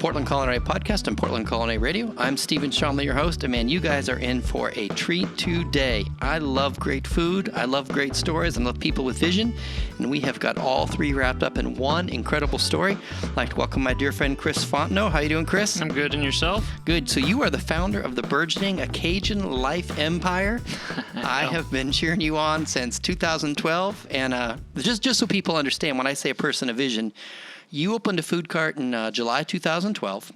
Portland Culinary Podcast and Portland Culinary Radio. I'm Steven Shomler, your host, and man, you guys are in for a treat today. I love great food, I love great stories, and love people with vision, and we have got all three wrapped up in one incredible story. I'd like to welcome my dear friend Chris Fontenot. How you doing, Chris? I'm good, and yourself? Good. So you are the founder of the burgeoning Cajun life empire. I have been cheering you on since 2012, and just so people understand, when I say a person of vision, you opened a food cart in July 2012.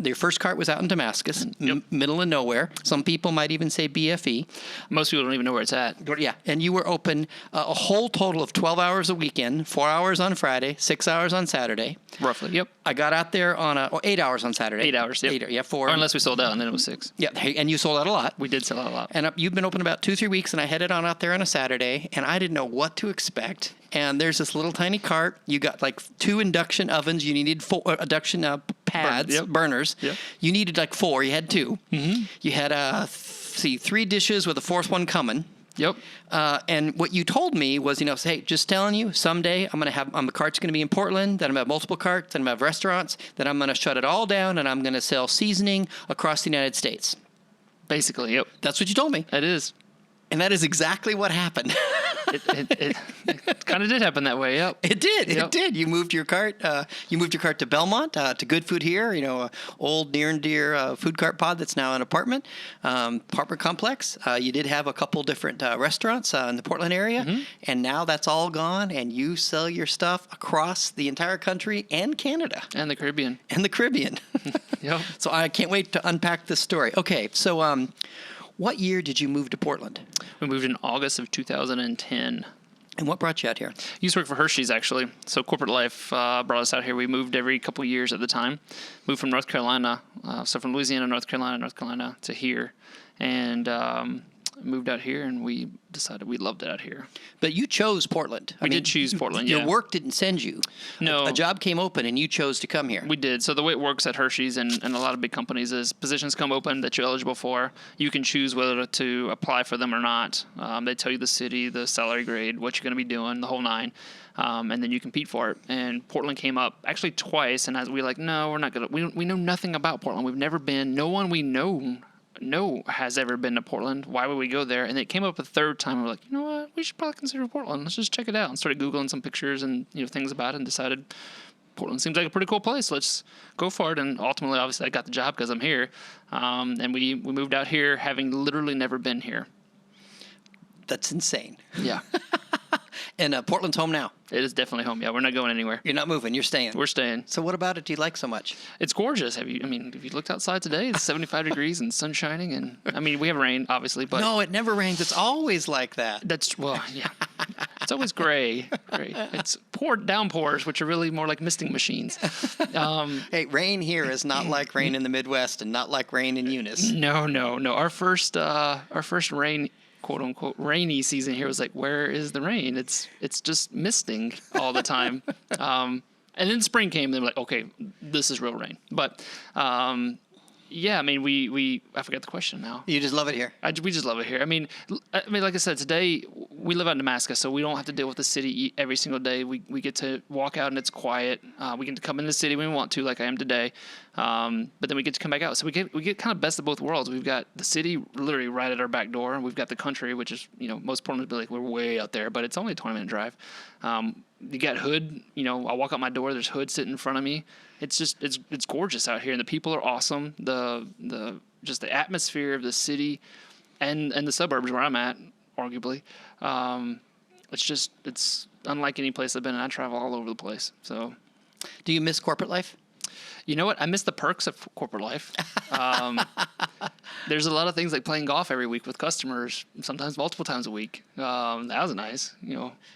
Your first cart was out in Damascus, middle of nowhere. Some people might even say BFE. Most people don't even know where it's at. Yeah, and you were open a whole total of 12 hours a weekend, 4 hours on Friday, 6 hours on Saturday. Roughly, yep. I got out there on 8 hours on Saturday. 8 hours, yep. 4. Or unless we sold out, and then it was 6. Yeah, and you sold out a lot. We did sell out a lot. And you've been open about 2-3 weeks, and I headed on out there on a Saturday, and I didn't know what to expect. And there's this little tiny cart. You got like 2 induction ovens. You needed 4 induction pads, burners. Yep. You needed like 4. You had 2. Mm-hmm. You had 3 dishes with a 4th one coming. Yep. And what you told me was, hey, just telling you, someday the cart's going to be in Portland, then I'm going to have multiple carts, then I'm going to have restaurants, then I'm going to shut it all down, and I'm going to sell seasoning across the United States. Basically, yep. That's what you told me. It is. And that is exactly what happened. It kind of did happen that way. Yep. It did. Yep. It did. You moved your cart. To Belmont, to Good Food Here. A old near and dear food cart pod that's now an apartment complex. You did have a couple different restaurants in the Portland area, and now that's all gone. And you sell your stuff across the entire country and Canada and the Caribbean. Yep. So I can't wait to unpack this story. Okay. So. What year did you move to Portland? We moved in August of 2010. And what brought you out here? I used to work for Hershey's, actually. So corporate life brought us out here. We moved every couple of years at the time. Moved from North Carolina. So from Louisiana, North Carolina to here. And moved out here, and we decided we loved it out here. But you chose Portland. We did choose Portland, Your work didn't send you. No. A job came open, and you chose to come here. We did. So the way it works at Hershey's and a lot of big companies is positions come open that you're eligible for. You can choose whether to apply for them or not. They tell you the city, the salary grade, what you're going to be doing, the whole 9. And then you compete for it. And Portland came up actually twice, and we were like, no, we're not going to. We know nothing about Portland. We've never been. No one we know has ever been to Portland. Why would we go there? And it came up a third time. We're like, you know what? We should probably consider Portland. Let's just check it out. And started Googling some pictures and things about it, and decided Portland seems like a pretty cool place. Let's go for it. And ultimately, obviously, I got the job because I'm here. And we moved out here having literally never been here. That's insane. Yeah. And Portland's home now. It is definitely home. Yeah, we're not going anywhere. You're not moving. You're staying. We're staying. So what about it do you like so much? It's gorgeous. If you looked outside today, it's 75 degrees and sun shining. And we have rain, obviously, but no, it never rains. It's always like that. Yeah. It's always gray. It's downpours, which are really more like misting machines. Hey, rain here is not like rain in the Midwest and not like rain in Eunice. No. Our first rain, quote unquote, rainy season here was like, where is the rain? It's just misting all the time. And then spring came, and they were like, okay, this is real rain. But yeah, I forgot the question now. You just love it here. We just love it here. Like I said, today we live out in Damascus, so we don't have to deal with the city every single day. We get to walk out and it's quiet. We get to come in the city when we want to, like I am today. But then we get to come back out. So we get kind of best of both worlds. We've got the city literally right at our back door, and we've got the country, which is, most Portland would be like, we're way out there, but it's only a 20-minute drive. You got Hood, I walk out my door, there's Hood sitting in front of me. It's just, it's gorgeous out here, and the people are awesome. The atmosphere of the city and the suburbs where I'm at, arguably. It's unlike any place I've been in. I travel all over the place. So, do you miss corporate life? You know what? I miss the perks of corporate life. There's a lot of things like playing golf every week with customers, sometimes multiple times a week. That was nice,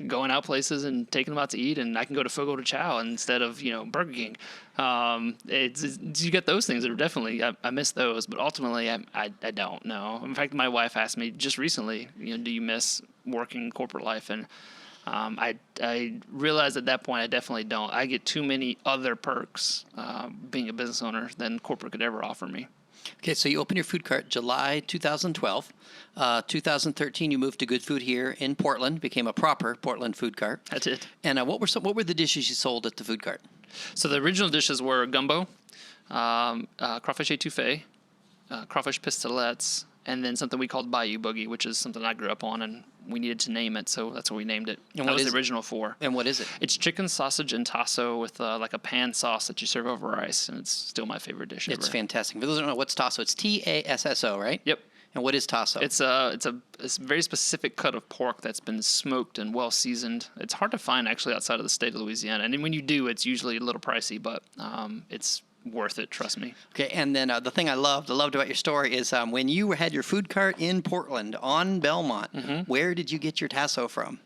going out places and taking them out to eat, and I can go to Fogo de Chao instead of, Burger King. You get those things that are definitely, I miss those, but ultimately I don't know. In fact, my wife asked me just recently, do you miss working corporate life? And I realized at that point I definitely don't. I get too many other perks being a business owner than corporate could ever offer me. Okay, so you opened your food cart July 2012. 2013, you moved to Good Food Here in Portland, became a proper Portland food cart. That's it. And what were the dishes you sold at the food cart? So the original dishes were gumbo, crawfish étouffée, crawfish pistolets, and then something we called Bayou Boogie, which is something I grew up on, and we needed to name it, so that's what we named it. And that what was is the original 4. And what is it? It's chicken sausage and tasso with like a pan sauce that you serve over rice, and it's still my favorite dish ever. It's fantastic. For those who don't know, what's tasso? It's Tasso, right? Yep. And what is tasso? It's a very specific cut of pork that's been smoked and well seasoned. It's hard to find actually outside of the state of Louisiana, and when you do, it's usually a little pricey, but it's worth it. Trust me. Okay, and then the thing I loved about your story is when you had your food cart in Portland on Belmont. Where did you get your tasso from?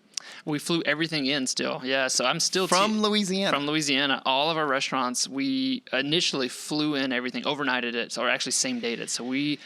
We flew everything in still. Yeah, so I'm still from Louisiana. From Louisiana. All of our restaurants, we initially flew in everything, overnighted it, or actually same dated. So we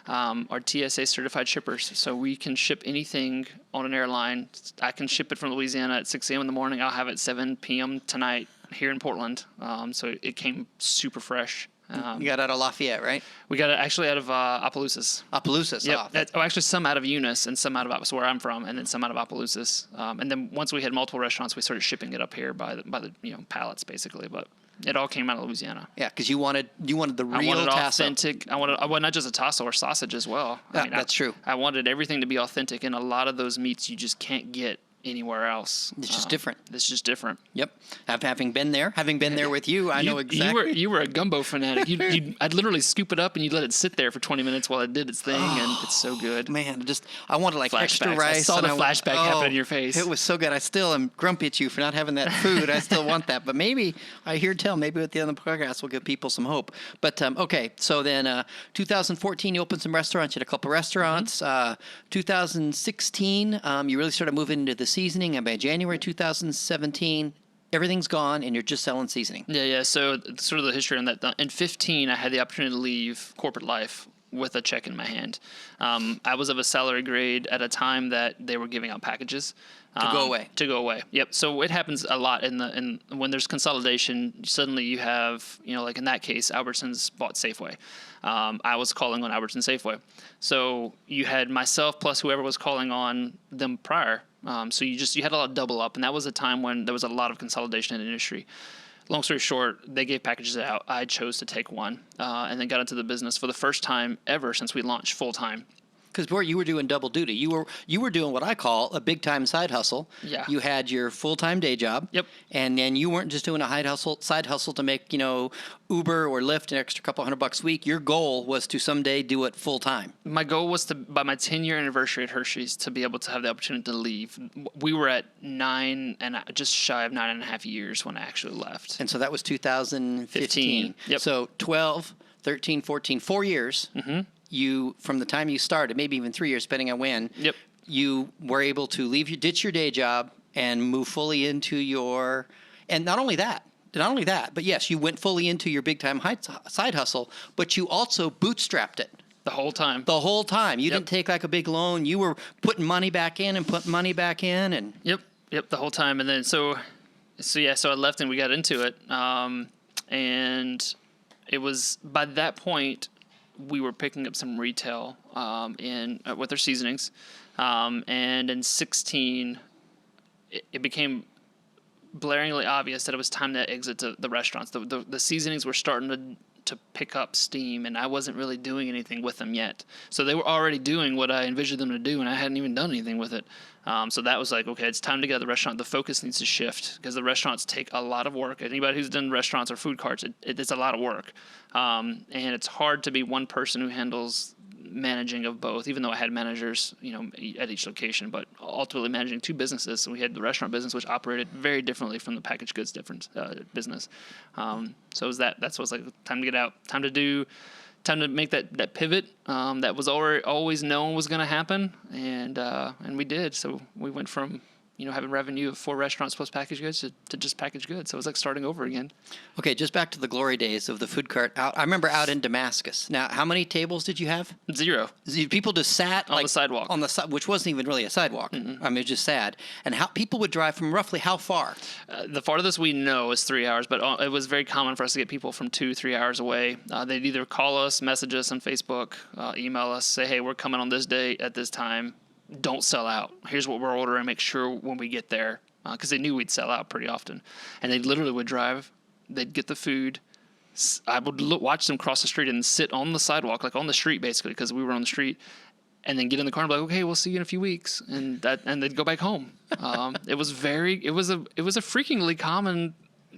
are TSA certified shippers, so we can ship anything on an airline. I can ship it from Louisiana at 6 a.m. in the morning. I'll have it 7 p.m. tonight here in Portland. So it came super fresh. You got it out of Lafayette, right? We got it actually out of Opelousas. Opelousas. Yep. Actually, some out of Eunice and some out of where I'm from, and then some out of Opelousas. And then once we had multiple restaurants, we started shipping it up here by the pallets basically. But it all came out of Louisiana. Yeah, because you wanted the real I wanted tasso. authentic. I wanted not just a tasso or sausage as well. That's true. I wanted everything to be authentic, and a lot of those meats you just can't get anywhere else. It's just different. It's just different. Yep. Having been there with you, I know exactly. You were a gumbo fanatic. I'd literally scoop it up and you'd let it sit there for 20 minutes while it did its thing, and it's so good. Man, I wanted like extra rice. I saw the flashback happen in your face. It was so good. I still am grumpy at you for not having that food. I still want that, but maybe I hear tell. Maybe at the end of the podcast we'll give people some hope. But okay, so then 2014 you opened some restaurants. You had a couple restaurants. 2016 you really started moving into the seasoning, and by January 2017, everything's gone, and you're just selling seasoning. Yeah. So sort of the history on that. In 15, I had the opportunity to leave corporate life with a check in my hand. I was of a salary grade at a time that they were giving out packages. To go away. Yep. So it happens a lot when there's consolidation. Suddenly you have, like in that case, Albertsons bought Safeway. I was calling on Albertsons Safeway. So you had myself plus whoever was calling on them prior. So you had a lot of double up, and that was a time when there was a lot of consolidation in the industry. Long story short, they gave packages out. I chose to take one, and then got into the business for the first time ever since we launched full time. Because before you were doing double duty, you were doing what I call a big time side hustle. Yeah. You had your full time day job. Yep. And then you weren't just doing a side hustle to make Uber or Lyft an extra couple $100 a week. Your goal was to someday do it full time. My goal was to, by my 10-year anniversary at Hershey's, to be able to have the opportunity to leave. We were at just shy of 9.5 years when I actually left. And so that was 2015. Yep. So 12, 13, 14, 4 years. Mm-hmm. You, from the time you started, maybe even 3 years, depending on when. Yep. You were able to ditch your day job and move fully into your, and not only that, but yes, you went fully into your big time side hustle, but you also bootstrapped it. The whole time. You didn't take like a big loan. You were putting money back in and putting money back in, and Yep, the whole time. And then so I left and we got into it, and it was by that point we were picking up some retail with our seasonings, and in 16 it became blaringly obvious that it was time to exit the restaurants. The seasonings were starting to pick up steam, and I wasn't really doing anything with them yet. So they were already doing what I envisioned them to do, and I hadn't even done anything with it. So that was like, okay, it's time to get out of the restaurant. The focus needs to shift because the restaurants take a lot of work. Anybody who's done restaurants or food carts, it's a lot of work. And it's hard to be one person who handles managing of both, even though I had managers, at each location, but ultimately managing two businesses. So we had the restaurant business, which operated very differently from the packaged goods business. So it was that's what was like, time to get out, time to make that pivot that was always known was going to happen, and we did. So we went from having revenue of 4 restaurants plus packaged goods to just packaged goods. So it was like starting over again. Okay, just back to the glory days of the food cart. I remember out in Damascus. Now, how many tables did you have? 0. People just sat on the sidewalk. Which wasn't even really a sidewalk. Mm-hmm. I mean, it just sat. And how people would drive from roughly how far? The farthest we know is 3 hours, but it was very common for us to get people from 2-3 hours away. They'd either call us, message us on Facebook, email us, say, hey, we're coming on this date at this time. Don't sell out. Here's what we're ordering. Make sure when we get there, because they knew we'd sell out pretty often. And they literally would drive They'd get the food. I would watch them cross the street and sit on the sidewalk, like on the street, basically, because we were on the street, and then get in the car and be like, okay, we'll see you in a few weeks, and they'd go back home. It was a freakingly common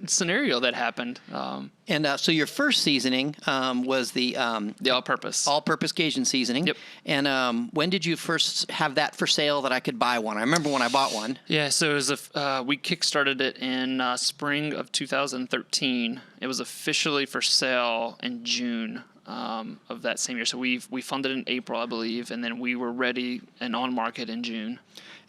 scenario that happened. So your first seasoning was the all-purpose Cajun seasoning. Yep. And when did you first have that for sale that I could buy one? I remember when I bought one. Yeah, so it was we kickstarted it in spring of 2013. It was officially for sale in June of that same year. So we funded in April, I believe, and then we were ready and on market in June.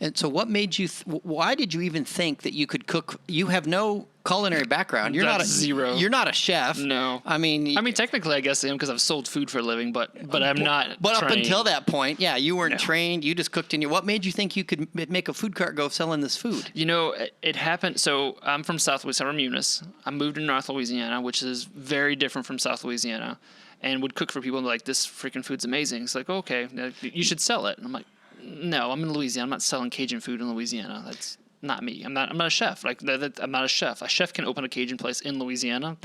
And so what made you why did you even think that you could cook? You have no culinary background. You're zero. You're not a chef. No. I mean, technically, I guess I am because I've sold food for a living, but I'm not. But trained. Up until that point, yeah, you weren't trained. You just cooked in your. What made you think you could make a food cart go selling this food? You know, it happened. So I'm from South Louisiana, I'm from Eunice. I moved to North Louisiana, which is very different from South Louisiana, and would cook for people and be like, this freaking food's amazing. It's like, okay, you should sell it. And I'm like, no, I'm in Louisiana. I'm not selling Cajun food in Louisiana. That's not me. I'm not a chef. I'm not a chef. A chef can open a Cajun place in Louisiana.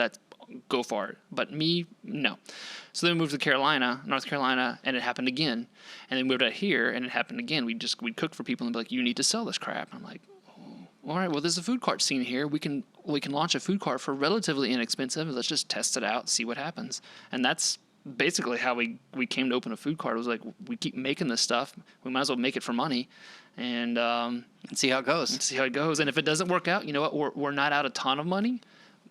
Go for it. But me, no. So then we moved to North Carolina, and it happened again. And then we moved out here, and it happened again. We'd cook for people and be like, you need to sell this crap. And I'm like, oh, all right, well, there's a food cart scene here. We can launch a food cart for relatively inexpensive. Let's just test it out, see what happens. And that's basically how we came to open a food cart. It was like, we keep making this stuff. We might as well make it for money. And see how it goes. And if it doesn't work out, you know what? We're not out a ton of money,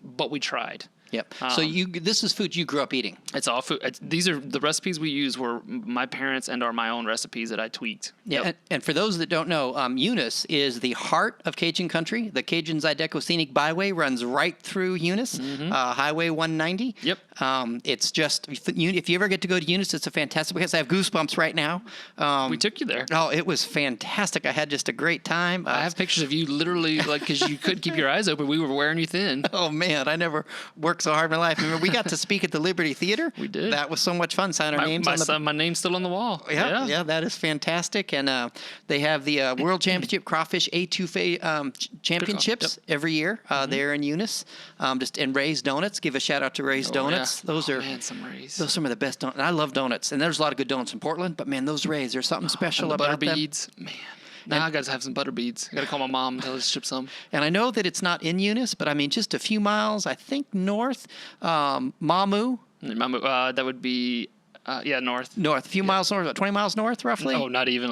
but we tried. Yep. So this is food you grew up eating. It's all food. These are the recipes we use were my parents and are my own recipes that I tweaked. Yeah. Yep. And for those that don't know, Eunice is the heart of Cajun country. The Cajun Zydeco Scenic Byway runs right through Eunice, Highway 190. Yep. It's just, if you ever get to go to Eunice, it's a fantastic place. I have goosebumps right now. We took you there. Oh, it was fantastic. I had just a great time. I have pictures of you literally, because you couldn't keep your eyes open. We were wearing you thin. Oh, man. I never worked so hard in my life. Remember, we got to speak at the Liberty Theater. We did. That was so much fun. Sign our names. My name's still on the wall. Yeah, that is fantastic. And they have the World Championship Crawfish A2 Championships every year there in Eunice. And Ray's Donuts. Give a shout out to Ray's Donuts. Yeah. Those are some Ray's. Those are some of the best donuts. I love donuts, and there's a lot of good donuts in Portland. But man, those Ray's, there's something special about them. Butter beads, man. Now I got to have some butter beads. I got to call my mom and tell her to ship some. And I know that it's not in Eunice, but I mean, just a few miles, I think, north, Mamu. That would be, north. North, a few miles north, about 20 miles north, roughly? No, not even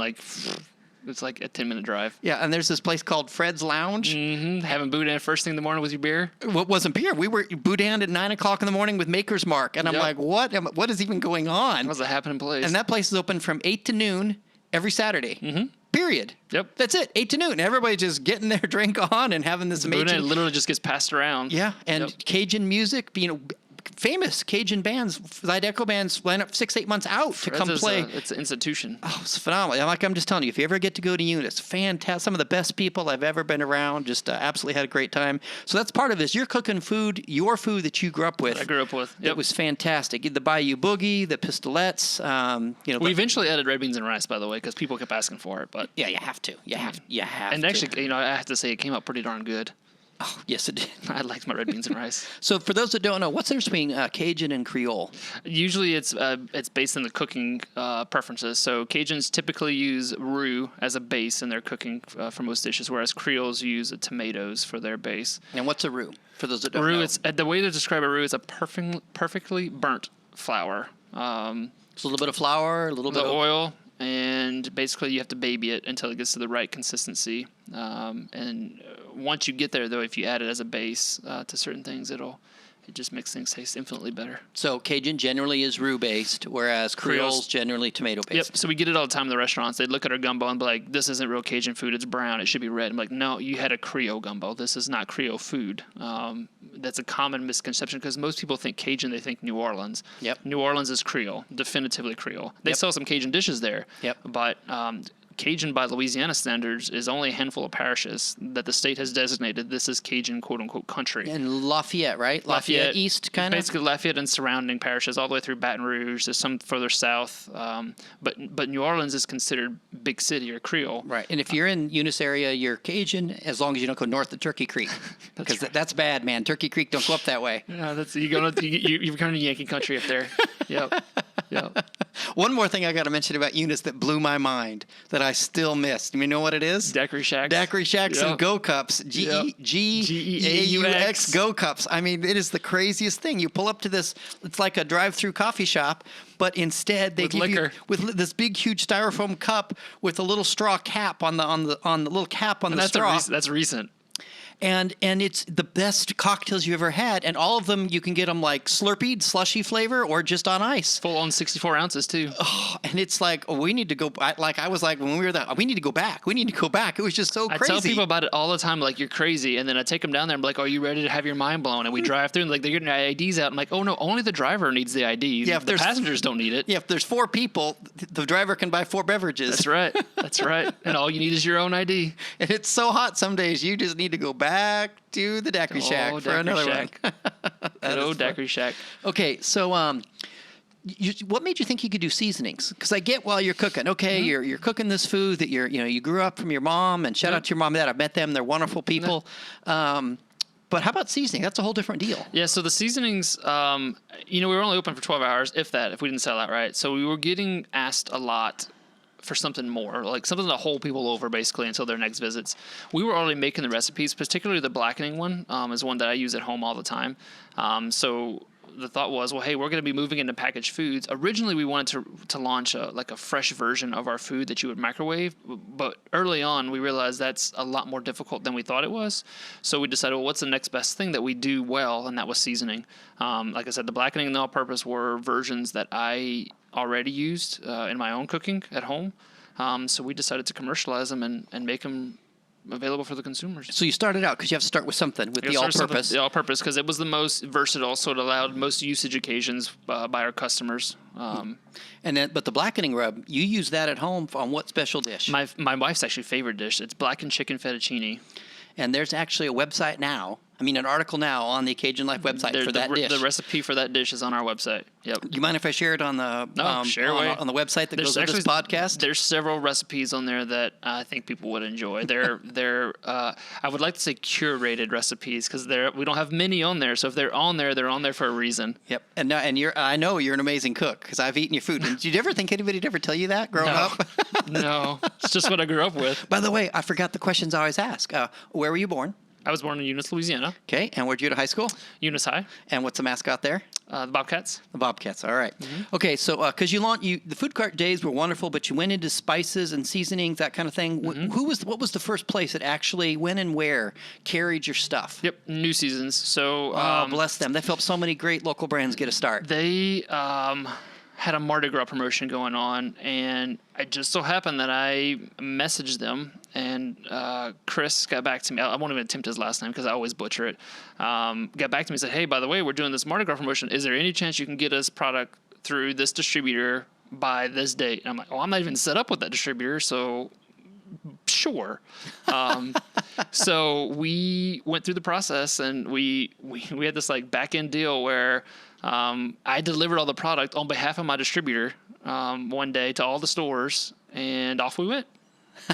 it's like a 10-minute drive. Yeah, and there's this place called Fred's Lounge. Mm-hmm. Having boudin first thing in the morning with your beer. What wasn't beer? We were boudin at 9 o'clock in the morning with Maker's Mark. And I'm like, what is even going on? That was a happening place. And that place is open from 8 to noon every Saturday. Mm-hmm. Period. Yep. That's it. 8 to noon. Everybody's just getting their drink on and having this amazing. Boudin literally just gets passed around. Yeah, and Cajun music, famous Cajun bands, Zydeco bands line up 6-8 months out to come play. It's an institution. Oh, it's phenomenal. I'm just telling you, if you ever get to go to Eunice, fantastic. Some of the best people I've ever been around. Just absolutely had a great time. So that's part of this. You're cooking food, your food that you grew up with. I grew up with. Yep. It was fantastic. The Bayou Boogie, the Pistolets. We eventually added red beans and rice, by the way, because people kept asking for it. But yeah, you have to. You have and to. actually, I have to say, it came out pretty darn good. Oh, yes, it did. I liked my red beans and rice. So for those that don't know, what's the difference between Cajun and Creole? Usually it's based on the cooking preferences. So Cajuns typically use roux as a base in their cooking for most dishes, whereas Creoles use tomatoes for their base. And what's a roux? For those that don't know. It's the way to describe a roux is a perfectly burnt flour. So a little bit of flour, a little bit of oil. And basically, you have to baby it until it gets to the right consistency. And once you get there, though, if you add it as a base to certain things, it just makes things taste infinitely better. So Cajun generally is roux-based, whereas Creole's generally tomato-based. Yep. So we get it all the time in the restaurants. They'd look at our gumbo and be like, this isn't real Cajun food. It's brown. It should be red. I'm like, no, you had a Creole gumbo. This is not Creole food. That's a common misconception because most people think Cajun, they think New Orleans. Yep. New Orleans is Creole, definitively Creole. They sell some Cajun dishes there. Yep. But Cajun by Louisiana standards is only a handful of parishes that the state has designated this is Cajun quote-unquote country. And Lafayette, right? Lafayette East, kind of? Basically Lafayette and surrounding parishes all the way through Baton Rouge. There's some further south. But New Orleans is considered big city or Creole. Right. And if you're in Eunice area, you're Cajun as long as you don't go north of Turkey Creek. Because that's bad, man. Turkey Creek, don't go up that way. Yeah, you're going to Yankee country up there. Yep. One more thing I got to mention about Eunice that blew my mind that I still missed. You know what it is? Daiquiri Shacks. Daiquiri Shacks and Go Cups. Geaux Go Cups. I mean, it is the craziest thing. You pull up to this, it's like a drive-through coffee shop, but instead they give liquor. you with this big, huge styrofoam cup with a little straw cap on the little cap on the straw. That's recent. And it's the best cocktails you ever had, and all of them you can get them like Slurpee, slushy flavor, or just on ice. Full on 64 ounces too. Oh, and it's like, we need to go. I was like, when we were there, we need to go back. We need to go back. It was just so crazy. I tell people about it all the time, like, you're crazy, and then I take them down there and be like, are you ready to have your mind blown? And we drive through, and like they're getting their IDs out. I'm like, oh no, only the driver needs the ID. Yeah, the passengers don't need it. Yeah, if there's 4 people, the driver can buy 4 beverages. That's right. That's right. And all you need is your own ID. And it's so hot some days, you just need to go back to the Daiquiri Shack for another one. Daiquiri Shack. Okay, so what made you think you could do seasonings? Because I get while you're cooking. Okay, you're cooking this food that you grew up from your mom, and shout out to your mom and dad. I've met them; they're wonderful people. But how about seasoning? That's a whole different deal. Yeah, so the seasonings, we were only open for 12 hours, if we didn't sell out, right? So we were getting asked a lot for something more, like something to hold people over basically until their next visits. We were already making the recipes, particularly the blackening one is one that I use at home all the time. So the thought was, well, hey, we're going to be moving into packaged foods. Originally, we wanted to launch a fresh version of our food that you would microwave, but early on, we realized that's a lot more difficult than we thought it was. So we decided, well, what's the next best thing that we do well, and that was seasoning. Like I said, the blackening and the all-purpose were versions that I already used in my own cooking at home. So we decided to commercialize them and make them available for the consumers. So you started out because you have to start with something with the all-purpose. The all-purpose because it was the most versatile, so it allowed most usage occasions by our customers. But the blackening rub, you use that at home on what special dish? My wife's actually favorite dish. It's blackened chicken fettuccine. And there's actually a website now. An article now on the Cajun Life website for that dish. The recipe for that dish is on our website. Yep. Do you mind if I share it on the share away. On the website that goes with this podcast? There's several recipes on there that I think people would enjoy. They're I would like to say curated recipes because we don't have many on there. So if they're on there for a reason. Yep. And I know you're an amazing cook because I've eaten your food. And did you ever think anybody'd ever tell you that growing up? No, it's just what I grew up with. By the way, I forgot the questions I always ask. Where were you born? I was born in Eunice, Louisiana. Okay, and where'd you go to high school? Eunice High. And what's the mascot there? The Bobcats. The Bobcats, all right. Mm-hmm. Okay, so because the food cart days were wonderful, but you went into spices and seasonings, that kind of thing. Mm-hmm. What was the first place that actually, when and where, carried your stuff? Yep, New Seasons. So bless them. They've helped so many great local brands get a start. They had a Mardi Gras promotion going on, and it just so happened that I messaged them, and Chris got back to me. I won't even attempt his last name because I always butcher it. Got back to me and said, hey, by the way, we're doing this Mardi Gras promotion. Is there any chance you can get us product through this distributor by this date? And I'm like, I'm not even set up with that distributor, so sure. So we went through the process, and we had this like back end deal where I delivered all the product on behalf of my distributor one day to all the stores, and off we went.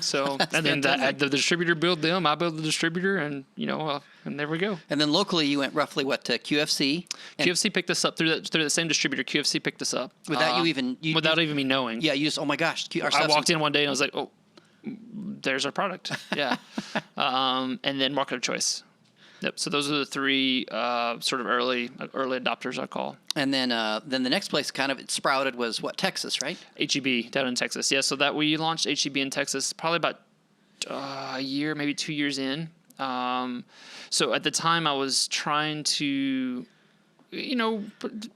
So and then the distributor billed them, I billed the distributor, and and there we go. And then locally, you went roughly to QFC. QFC picked us up through the same distributor. QFC picked us up without even me knowing. Yeah, you just oh my gosh. I walked in one day and I was like, oh, there's our product. Yeah, and then market of choice. Yep. So those are the three sort of early adopters, I call. And then the next place it sprouted was what, Texas, right? H-E-B down in Texas. Yeah. So that we launched H-E-B in Texas probably about a year, maybe 2 years in. So at the time I was trying to,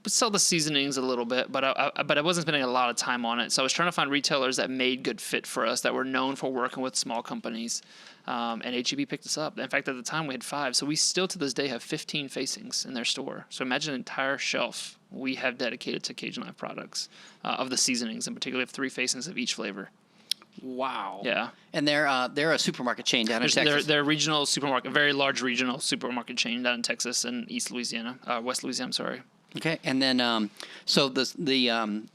sell the seasonings a little bit, but I wasn't spending a lot of time on it. So I was trying to find retailers that made good fit for us, that were known for working with small companies. And H-E-B picked us up. In fact, at the time we had 5. So we still to this day have 15 facings in their store. So imagine an entire shelf we have dedicated to Cajun Life products of the seasonings. In particular, we have 3 facings of each flavor. Wow. Yeah. And they're a supermarket chain down in Texas. They're a regional supermarket, very large regional supermarket chain down in Texas and West Louisiana, I'm sorry. Okay, and then so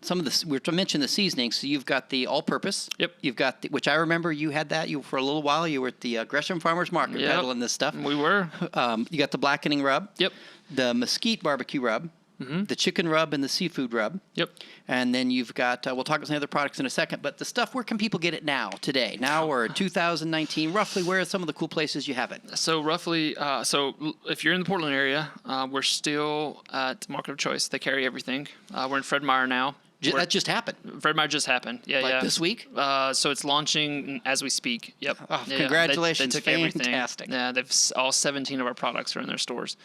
some of the we mentioned the seasonings. So you've got the all-purpose. Yep. You've got which I remember you had that for a little while. You were at the Gresham Farmers Market peddling this stuff. We were. You got the blackening rub. Yep. The mesquite barbecue rub. Mm-hmm. The chicken rub and the seafood rub. Yep. And then you've got, we'll talk about some other products in a second, but the stuff, where can people get it today? Now or 2019, roughly, where are some of the cool places you have it? So roughly, if you're in the Portland area, we're still at Market of Choice. They carry everything. We're in Fred Meyer now. That just happened. Fred Meyer just happened. Yeah, this week? So it's launching as we speak. Yep. Oh, congratulations. They took Fantastic. everything. Yeah, all 17 of our products are in their stores.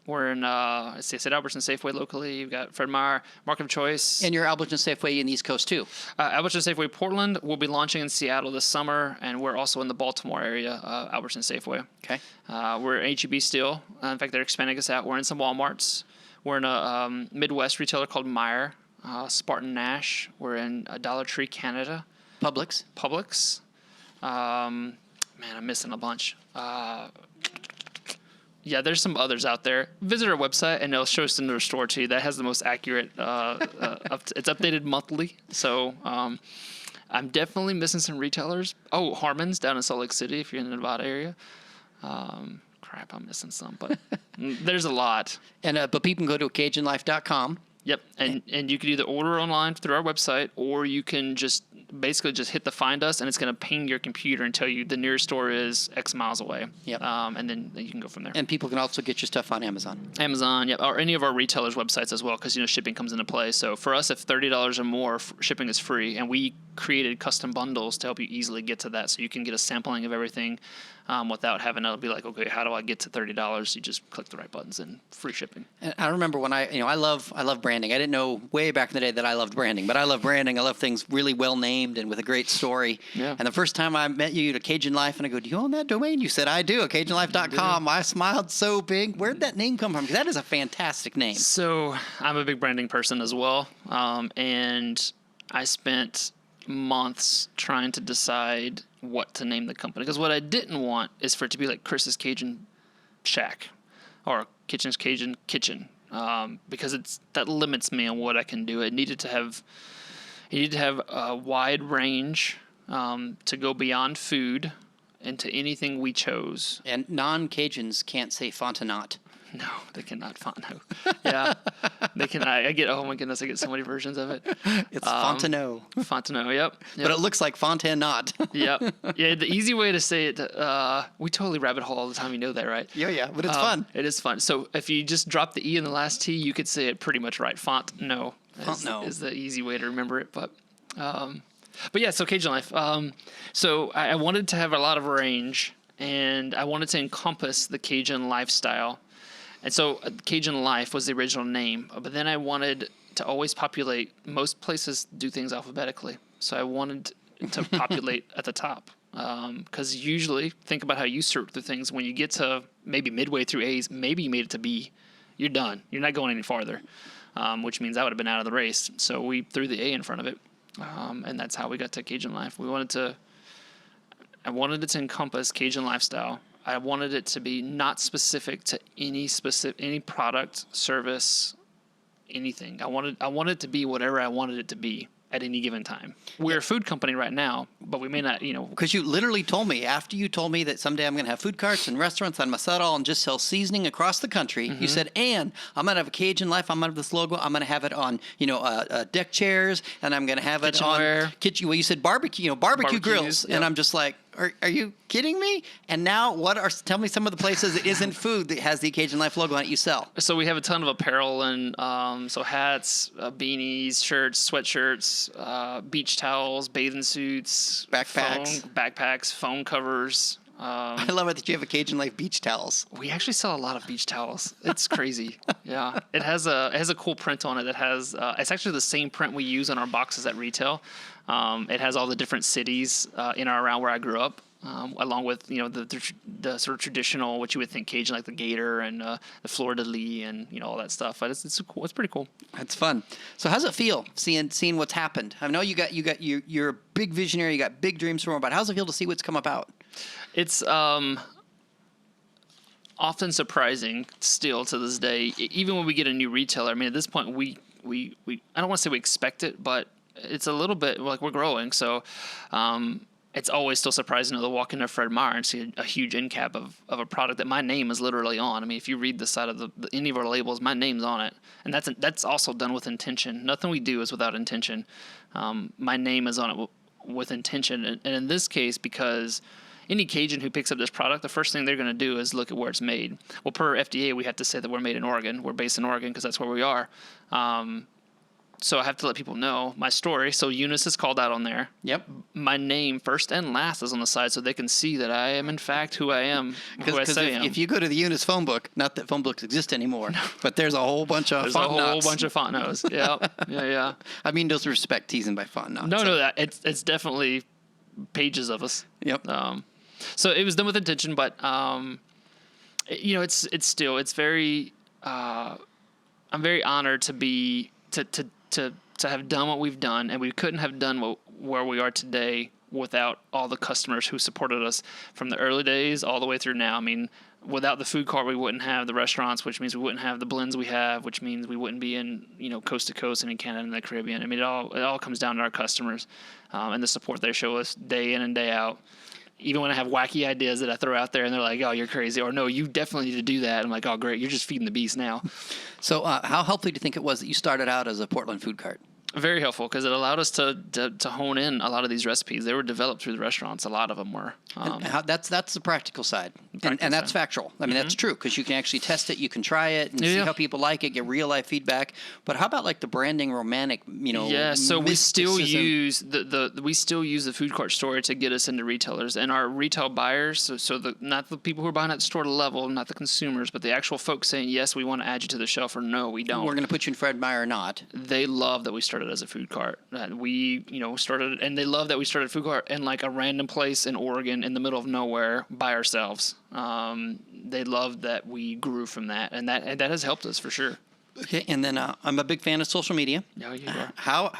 We're in, I said Albertson Safeway locally. You've got Fred Meyer, Market of Choice. And you're Albertson Safeway in the East Coast, too. Albertson Safeway Portland. We'll be launching in Seattle this summer, and we're also in the Baltimore area, Albertson Safeway. Okay. We're at H-E-B still. In fact, they're expanding us out. We're in some Walmarts. We're in a Midwest retailer called Meijer, Spartan Nash. We're in Dollar Tree, Canada. Publix. Man, I'm missing a bunch. Yeah, there's some others out there. Visit our website, and it'll show us the new store, too. That has the most accurate. It's updated monthly. So I'm definitely missing some retailers. Oh, Harmon's down in Salt Lake City, if you're in the Nevada area. Crap, I'm missing some, but there's a lot. And but people can go to CajunLife.com. Yep, and you can either order online through our website, or you can just hit the Find Us, and it's going to ping your computer and tell you the nearest store is X miles away. Yep. And then you can go from there. And people can also get your stuff on Amazon. Yep, or any of our retailers' websites as well, because shipping comes into play. So for us, if $30 or more, shipping is free, and we created custom bundles to help you easily get to that, so you can get a sampling of everything without having to be like, okay, how do I get to $30? You just click the right buttons and free shipping. And I remember when I love branding. I didn't know way back in the day that I loved branding, but I love branding. I love things really well named and with a great story. Yeah. And the first time I met you at Cajun Life, and I go, do you own that domain? You said, I do, at CajunLife.com. I smiled so big. Where'd that name come from? Because that is a fantastic name. So I'm a big branding person as well. And I spent months trying to decide what to name the company, because what I didn't want is for it to be like Chris's Cajun Shack or Kitchen's Cajun Kitchen, because that limits me on what I can do. It needed to have a wide range to go beyond food into anything we chose. And non-Cajuns can't say Fontenot. No, they cannot Fontenot. Yeah, they can. I get. Oh my goodness, I get so many versions of it. It's Fontenot. Fontenot. Yep. But it looks like Fontenot. Yep. Yeah. The easy way to say it. We totally rabbit hole all the time. You know that, right? Yeah. But it's fun. It is fun. So if you just drop the E in the last T, you could say it pretty much right. Fontenot is the easy way to remember it. But yeah. So Cajun Life. So I wanted to have a lot of range, and I wanted to encompass the Cajun lifestyle. And so Cajun Life was the original name, but then I wanted to always populate. Most places do things alphabetically, so I wanted to populate at the top. Because usually, think about how you search through things. When you get to maybe midway through A's, maybe you made it to B, you're done. You're not going any farther, which means I would have been out of the race. So we threw the A in front of it, and that's how we got to Cajun Life. I wanted it to encompass Cajun lifestyle. I wanted it to be not specific to any product, service, anything. I wanted it to be whatever I wanted it to be at any given time. We're a food company right now, but we may not, Because you literally told me, after you told me that someday I'm going to have food carts and restaurants on Masadal and just sell seasoning across the country, you said, and I'm going to have a Cajun Life, I'm going to have this logo, I'm going to have it on, deck chairs, and I'm going to have it on kitchen. Well, you said barbecue grills, yep. And I'm just like, are you kidding me? And now tell me some of the places that isn't food that has the Cajun Life logo on it you sell. So we have a ton of apparel and so hats, beanies, shirts, sweatshirts, beach towels, bathing suits, backpacks, phone covers. I love it that you have a Cajun Life beach towels. We actually sell a lot of beach towels. It's crazy. Yeah, it has a cool print on it. That has it's actually the same print we use on our boxes at retail. It has all the different cities in or around where I grew up. along with the sort of traditional what you would think Cajun, like the gator and the fleur de lis and all that stuff. But it's cool. It's pretty cool. That's fun. So how's it feel seeing what's happened? I know you're a big visionary. You got big dreams for more, but how's it feel to see what's come about? It's often surprising still to this day, even when we get a new retailer. I mean, at this point, we I don't want to say we expect it, but it's a little bit like we're growing. So it's always still surprising to walk into Fred Meyer and see a huge end cap of a product that my name is literally on. I mean, if you read the side of any of our labels, my name's on it. And that's also done with intention. Nothing we do is without intention. My name is on it with intention. And in this case, because any Cajun who picks up this product, the first thing they're going to do is look at where it's made. Well, per FDA, we have to say that we're made in Oregon. We're based in Oregon because that's where we are. So I have to let people know my story. So Eunice is called out on there. Yep. My name, first and last, is on the side so they can see that I am, in fact, who I am, who I say I am. If you go to the Eunice phone book, not that phone books exist anymore, but there's a whole bunch of Fontenot. There's a whole bunch of Fontenot. Yeah. I mean, those respect teasing by Fontenot. No, it's definitely pages of us. Yep. So it was done with intention, but it's very. I'm very honored to have done what we've done, and we couldn't have done where we are today without all the customers who supported us from the early days all the way through now. I mean, without the food cart, we wouldn't have the restaurants, which means we wouldn't have the blends we have, which means we wouldn't be in coast to coast and in Canada and the Caribbean. I mean, it all comes down to our customers and the support they show us day in and day out. Even when I have wacky ideas that I throw out there and they're like, oh, you're crazy, or no, you definitely need to do that. I'm like, oh, great, you're just feeding the beast now. So how helpful do you think it was that you started out as a Portland food cart? Very helpful, because it allowed us to hone in a lot of these recipes. They were developed through the restaurants. A lot of them were. That's the practical side, and that's factual. I mean, that's true, because you can actually test it, you can try it, and see how people like it, get real life feedback. But how about like the branding, romantic, Yeah, so we still use mysticism? the food cart story to get us into retailers, and our retail buyers. So not the people who are buying at the store level, not the consumers, but the actual folks saying yes, we want to add you to the shelf, or no, we don't. We're going to put you in Fred Meyer or not. They love that we started as a food cart. We started, and they love that we started food cart in like a random place in Oregon in the middle of nowhere by ourselves. They love that we grew from that, and that has helped us for sure. Okay, and then I'm a big fan of social media. Yeah, you are. How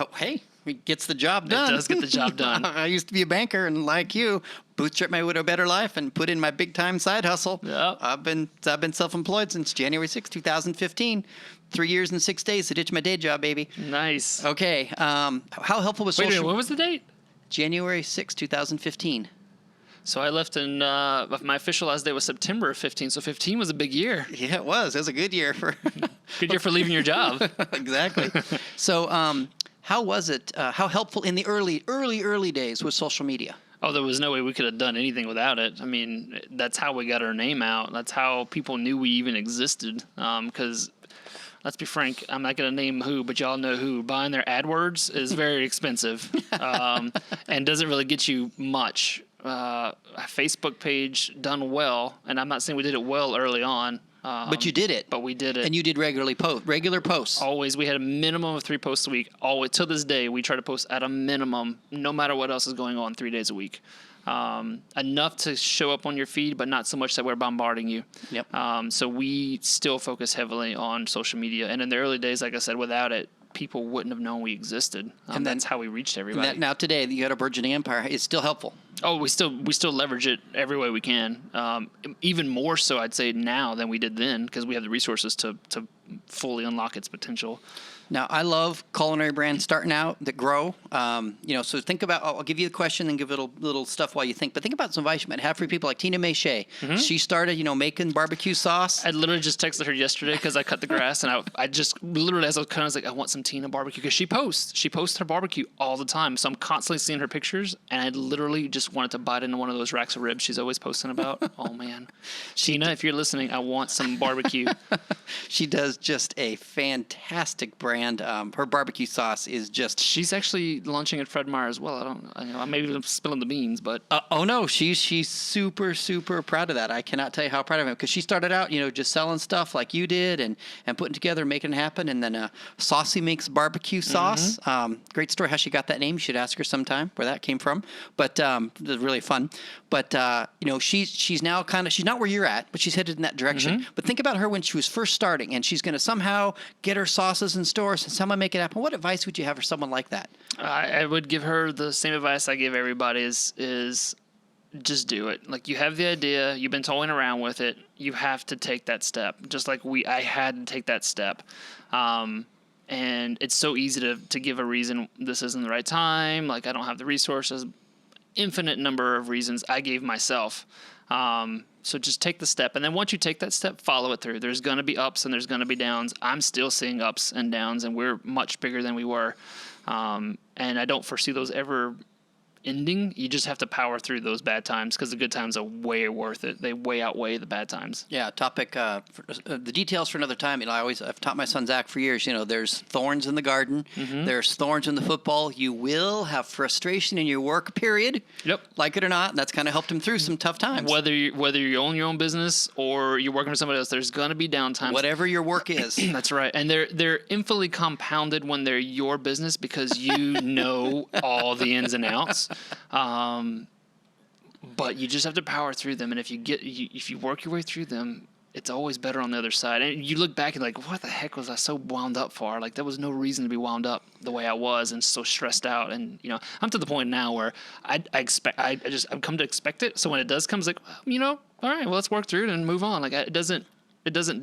it gets the job done. It does get the job done. I used to be a banker, and like you, bootstrapped my way to a better life and put in my big time side hustle. Yep. I've been self-employed since January 6, 2015. 3 years and 6 days to ditch my day job, baby. Nice. Okay. How helpful was social? Wait, what was the date? January 6, 2015. So I left in my official last day was September of 15. So 15 was a big year. Yeah, it was. It was a good year for leaving your job. Exactly. So how was it? How helpful in the early days was social media? Oh, there was no way we could have done anything without it. I mean, that's how we got our name out. That's how people knew we even existed. Because let's be frank, I'm not going to name who, but y'all know who. Buying their AdWords is very expensive and doesn't really get you much. A Facebook page done well, and I'm not saying we did it well early on. But you did it. But we did it. And you did regular posts. Always. We had a minimum of 3 posts a week. Always. To this day, we try to post at a minimum, no matter what else is going on, 3 days a week. Enough to show up on your feed, but not so much that we're bombarding you. Yep. So we still focus heavily on social media. And in the early days, like I said, without it, people wouldn't have known we existed. And that's how we reached everybody. Now today, you got a burgeoning empire. It's still helpful. Oh, we still leverage it every way we can. Even more so, I'd say, now than we did then, because we have the resources to fully unlock its potential. Now, I love culinary brands starting out that grow. So think about, I'll give you the question and give it a little stuff while you think. But think about some advice you might have for people like Tina May Shea. Mm-hmm. She started, making barbecue sauce. I literally just texted her yesterday because I cut the grass. And I just literally, as I was cutting, I was like, I want some Tina barbecue. Because she posts her barbecue all the time. So I'm constantly seeing her pictures. And I literally just wanted to bite into one of those racks of ribs she's always posting about. Oh, man. Tina, if you're listening, I want some barbecue. She does does just a fantastic brand. Her barbecue sauce is just... She's actually launching at Fred Meyer as well. I maybe I'm spilling the beans, but... oh, no, she's super, super proud of that. I cannot tell you how proud of her, because she started out, just selling stuff like you did and putting together, making it happen. And then Saucy makes barbecue sauce. Great story how she got that name. You should ask her sometime where that came from. But it was really fun. But, she's now she's not where you're at, but she's headed in that direction. But think about her when she was first starting, and she's going to somehow get her sauces in stores and somehow make it happen. What advice would you have for someone like that? I would give her the same advice I give everybody is just do it. Like, you have the idea, you've been toying around with it, you have to take that step. Just like I had to take that step. And it's so easy to give a reason, this isn't the right time, like I don't have the resources, infinite number of reasons I gave myself. So just take the step. And then once you take that step, follow it through. There's going to be ups and there's going to be downs. I'm still seeing ups and downs, and we're much bigger than we were. And I don't foresee those ever ending. You just have to power through those bad times, because the good times are way worth it. They way outweigh the bad times. Yeah, topic, the details for another time. I've taught my son Zach for years, there's thorns in the garden. There's thorns in the football. You will have frustration in your work, period. Yep. Like it or not, and that's kind of helped him through some tough times. Whether you own your own business or you're working for somebody else, there's going to be downtimes. Whatever your work is. That's right. And they're infinitely compounded when they're your business, because you know all the ins and outs. But you just have to power through them, and if you work your way through them, it's always better on the other side. And you look back and like, what the heck was I so wound up for? Like, there was no reason to be wound up the way I was and so stressed out. And I'm to the point now where I've come to expect it. So when it does come, it's like, all right, well, let's work through it and move on. Like, it doesn't